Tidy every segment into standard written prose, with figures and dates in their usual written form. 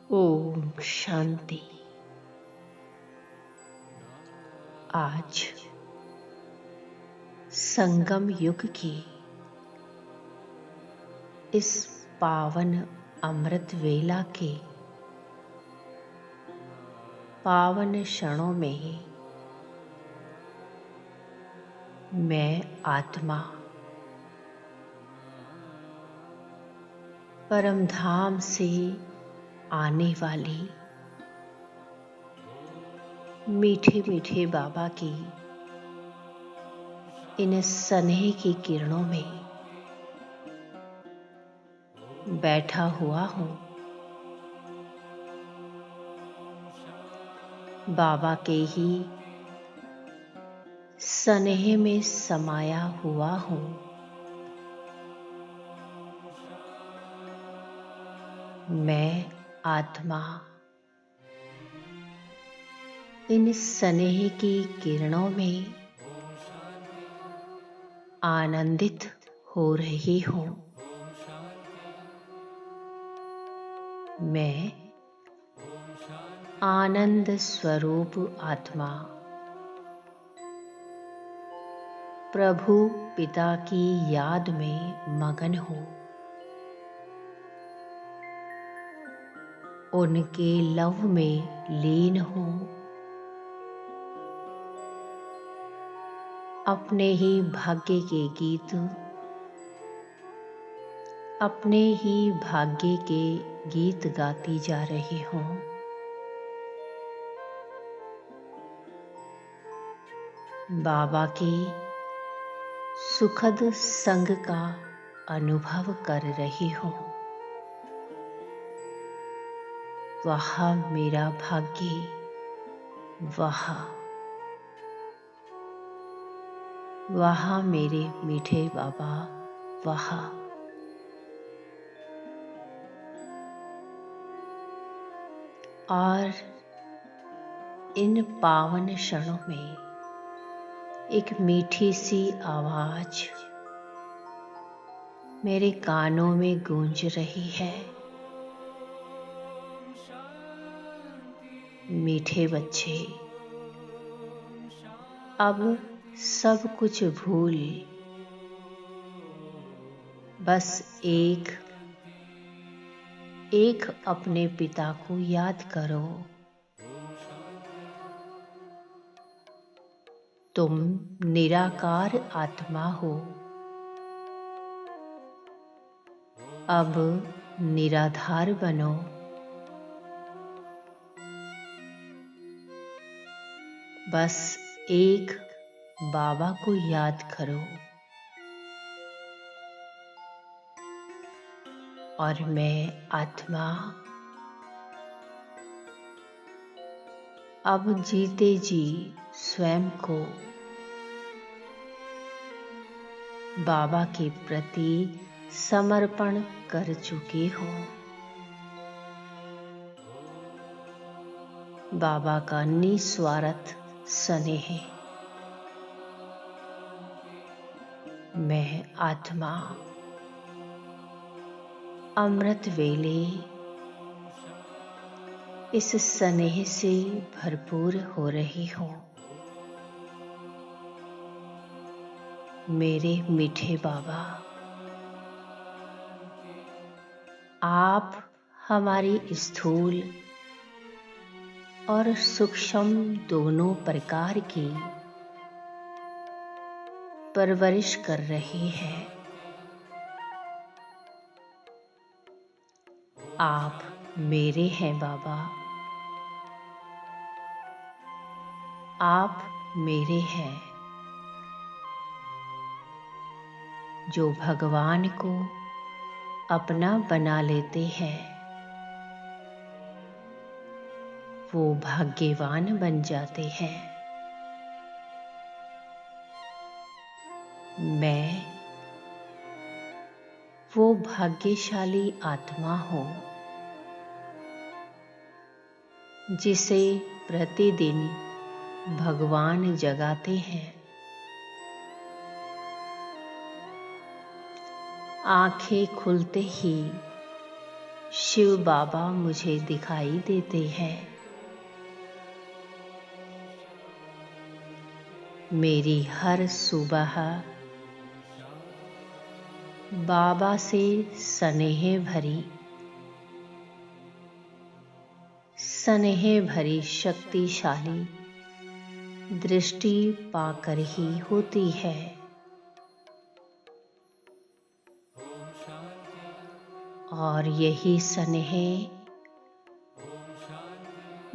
ओम शांति। आज संगम युग की इस पावन अमृत वेला के पावन क्षणों में मैं आत्मा परम धाम से आने वाली मीठे मीठे बाबा की इन स्नेह की किरणों में बैठा हुआ हूँ। बाबा के ही स्नेह में समाया हुआ हूँ। मैं आत्मा इन स्नेह की किरणों में आनंदित हो रही हूँ। मैं आनंद स्वरूप आत्मा प्रभु पिता की याद में मगन हूँ। उनके लव में लीन हूँ। अपने ही भाग्य के गीत, अपने ही भाग्य के गीत गाती जा रही हूँ। बाबा के सुखद संग का अनुभव कर रही हूँ। वाह मेरा भाग्य, वाह वाह मेरे मीठे बाबा, वाह। और इन पावन क्षणों में एक मीठी सी आवाज मेरे कानों में गूंज रही है। मीठे बच्चे, अब सब कुछ भूल बस एक अपने पिता को याद करो। तुम निराकार आत्मा हो। अब निराधार बनो। बस एक बाबा को याद करो। और मैं आत्मा अब जीते जी स्वयं को बाबा के प्रति समर्पण कर चुकी हूँ। बाबा का निस्वार्थ स्नेह। मैं आत्मा अमृत वेले इस स्नेह से भरपूर हो रही हूँ। मेरे मीठे बाबा, आप हमारी स्थूल और सूक्ष्म दोनों प्रकार की परवरिश कर रहे हैं। आप मेरे हैं बाबा, आप मेरे हैं। जो भगवान को अपना बना लेते हैं वो भाग्यवान बन जाते हैं। मैं वो भाग्यशाली आत्मा हूँ जिसे प्रतिदिन भगवान जगाते हैं। आंखें खुलते ही शिव बाबा मुझे दिखाई देते हैं। मेरी हर सुबह बाबा से स्नेह भरी शक्तिशाली दृष्टि पाकर ही होती है। और यही स्नेह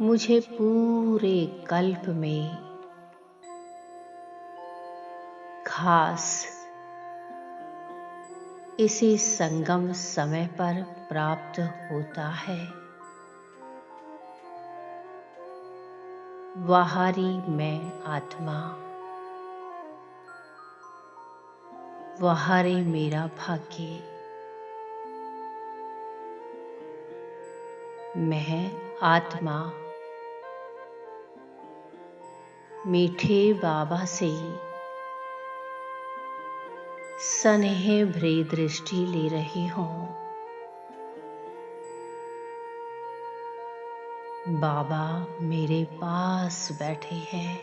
मुझे पूरे कल्प में खास इसी संगम समय पर प्राप्त होता है। बाहरी मैं आत्मा, बाहरी मेरा भाग्य, मैं आत्मा मीठे बाबा से स्नेह भरी दृष्टि ले रही हूँ। बाबा मेरे पास बैठे हैं।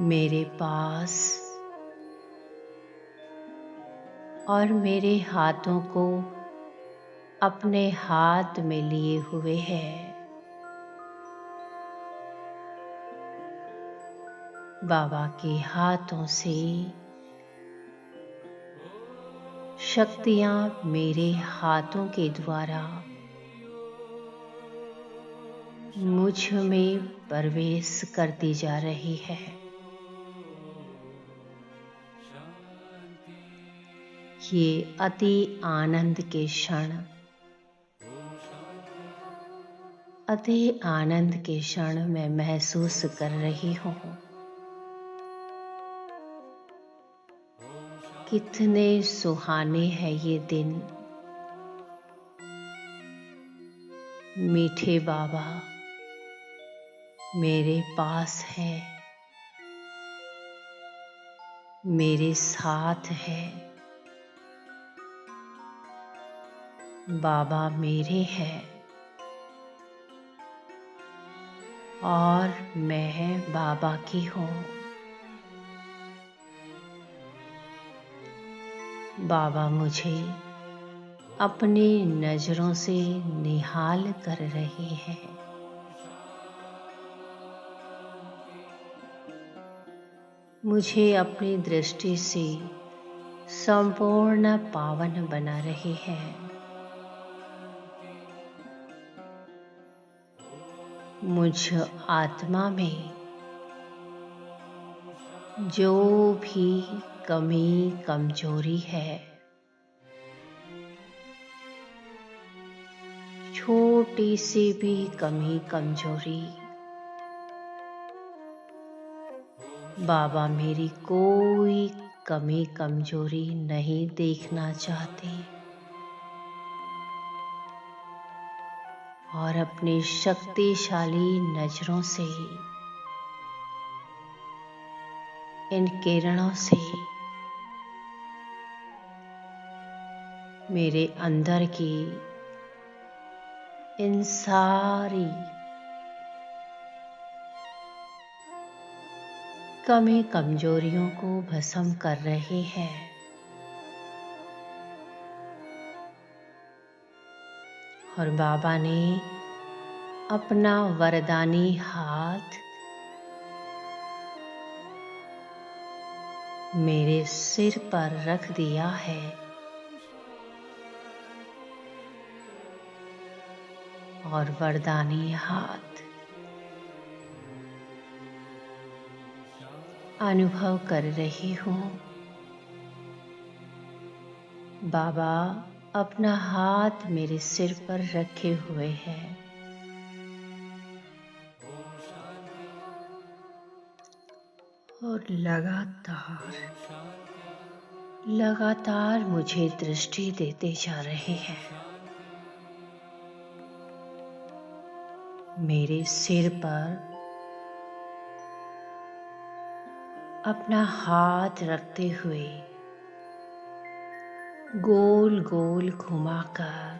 मेरे पास और मेरे हाथों को अपने हाथ में लिए हुए हैं। बाबा के हाथों से शक्तियां मेरे हाथों के द्वारा मुझ में प्रवेश करती जा रही है। ये अति आनंद के क्षण, अति आनंद के क्षण मैं महसूस कर रही हूँ। कितने सुहाने हैं ये दिन। मीठे बाबा मेरे पास है, मेरे साथ है। बाबा मेरे हैं और मैं बाबा की हूँ। बाबा मुझे अपनी नजरों से निहाल कर रहे हैं। मुझे अपनी दृष्टि से संपूर्ण पावन बना रहे हैं। मुझ आत्मा में जो भी कमी कमजोरी है, छोटी सी भी कमी कमजोरी, बाबा मेरी कोई कमी कमजोरी नहीं देखना चाहते और अपनी शक्तिशाली नजरों से, इन किरणों से मेरे अंदर की इन सारी कमी कमजोरियों को भस्म कर रहे हैं। और बाबा ने अपना वरदानी हाथ मेरे सिर पर रख दिया है और वरदानी हाथ अनुभव कर रही हूँ। बाबा अपना हाथ मेरे सिर पर रखे हुए हैं और लगातार मुझे दृष्टि देते जा रहे हैं। मेरे सिर पर अपना हाथ रखते हुए गोल गोल घुमाकर,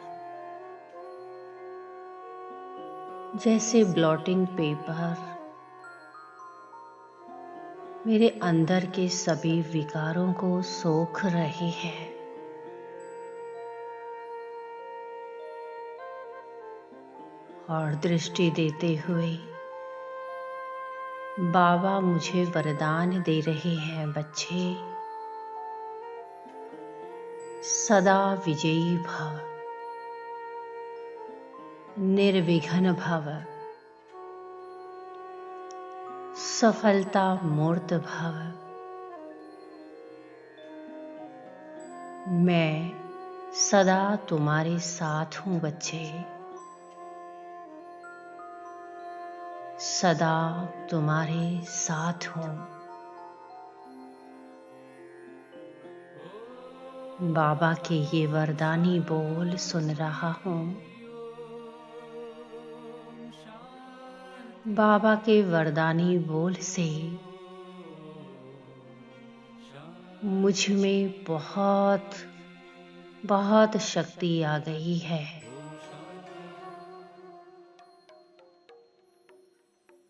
जैसे ब्लॉटिंग पेपर मेरे अंदर के सभी विकारों को सोख रहे हैं। और दृष्टि देते हुए बाबा मुझे वरदान दे रहे हैं, बच्चे सदा विजयी भव, निर्विघ्न भव, सफलता मूर्त भव। मैं सदा तुम्हारे साथ हूँ बच्चे, सदा तुम्हारे साथ हूँ। बाबा के ये वरदानी बोल सुन रहा हूँ। बाबा के वरदानी बोल से मुझ में बहुत बहुत शक्ति आ गई है।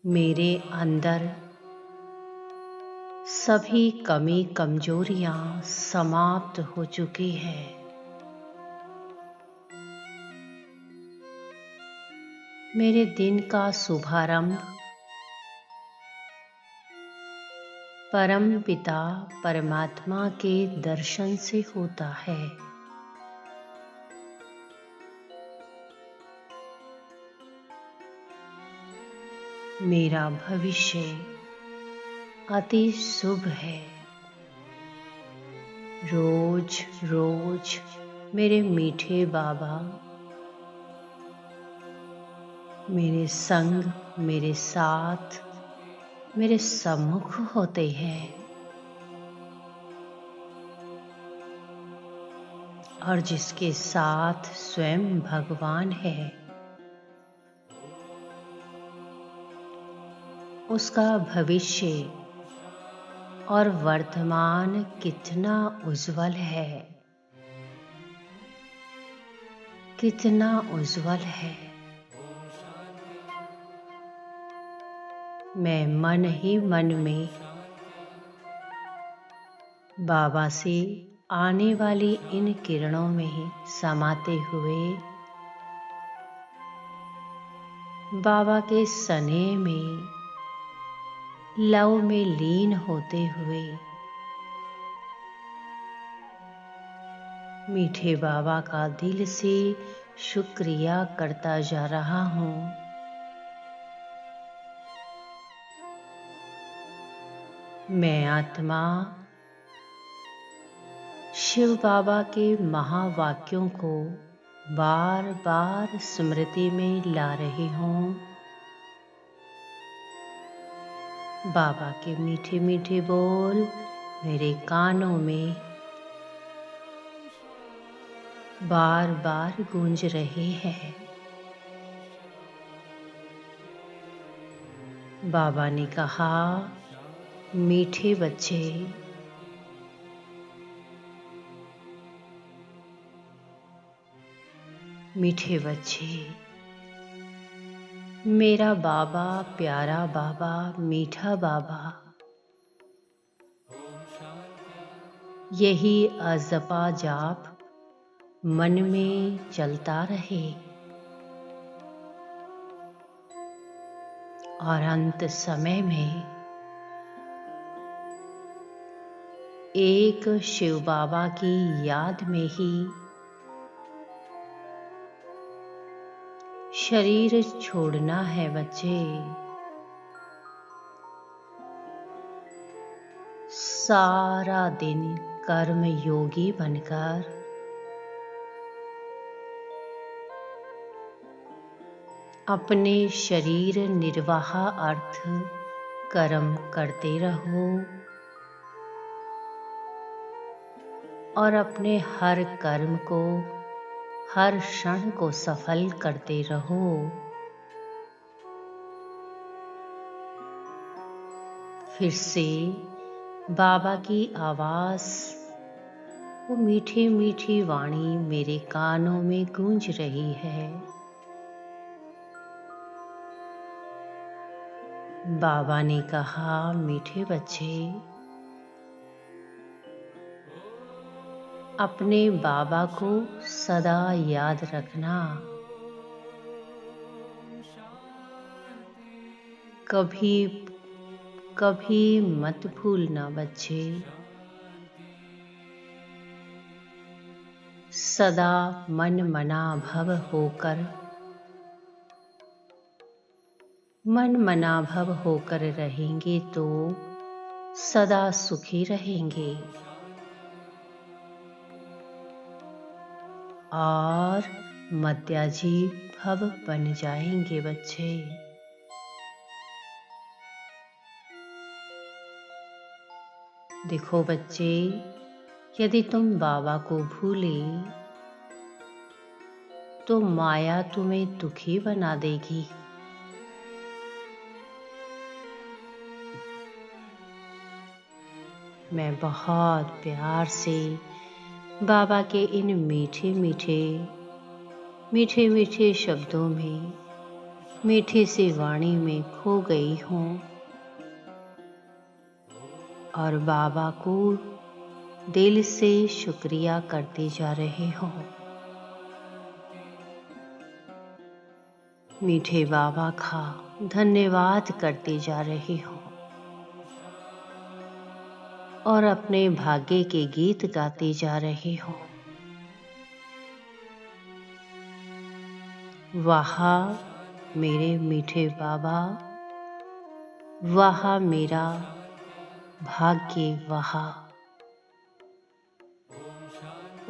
मेरे अंदर सभी कमी कमजोरियां समाप्त हो चुकी हैं। मेरे दिन का शुभारंभ परम पिता परमात्मा के दर्शन से होता है। मेरा भविष्य अति शुभ है। रोज रोज मेरे मीठे बाबा मेरे संग, मेरे साथ, मेरे सम्मुख होते हैं। और जिसके साथ स्वयं भगवान है, उसका भविष्य और वर्तमान कितना उज्जवल है, कितना उज्जवल है। मैं मन ही मन में बाबा से आने वाली इन किरणों में समाते हुए बाबा के स्नेह में, लव में लीन होते हुए मीठे बाबा का दिल से शुक्रिया करता जा रहा हूँ। मैं आत्मा शिव बाबा के महावाक्यों को बार बार स्मृति में ला रही हूँ। बाबा के मीठे मीठे बोल मेरे कानों में बार बार गूंज रहे हैं। बाबा ने कहा, मीठे बच्चे, मीठे बच्चे, मेरा बाबा, प्यारा बाबा, मीठा बाबा, यही अजपा जाप मन में चलता रहे और अंत समय में एक शिव बाबा की याद में ही शरीर छोड़ना है बच्चे। सारा दिन कर्म योगी बनकर अपने शरीर निर्वाह अर्थ कर्म करते रहो और अपने हर कर्म को, हर क्षण को सफल करते रहो। फिर से बाबा की आवाज वो मीठी मीठी वाणी मेरे कानों में गूंज रही है। बाबा ने कहा, मीठे बच्चे, अपने बाबा को सदा याद रखना। कभी कभी मत भूलना बच्चे। सदा मन मना भव होकर रहेंगे तो सदा सुखी रहेंगे और मध्याजी भव बन जाएंगे बच्चे। देखो बच्चे, यदि तुम बाबा को भूले तो माया तुम्हें दुखी बना देगी। मैं बहुत प्यार से बाबा के इन मीठे मीठे शब्दों में, मीठी सी वाणी में खो गई हूँ और बाबा को दिल से शुक्रिया करती जा रही हूँ। मीठे बाबा का धन्यवाद करती जा रही हूँ और अपने भाग्य के गीत गाती जा रही हूँ। वाह मेरे मीठे बाबा, वाह मेरा भाग्य, वाह।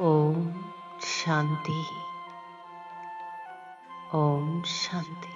ओम शांति, ओम शांति।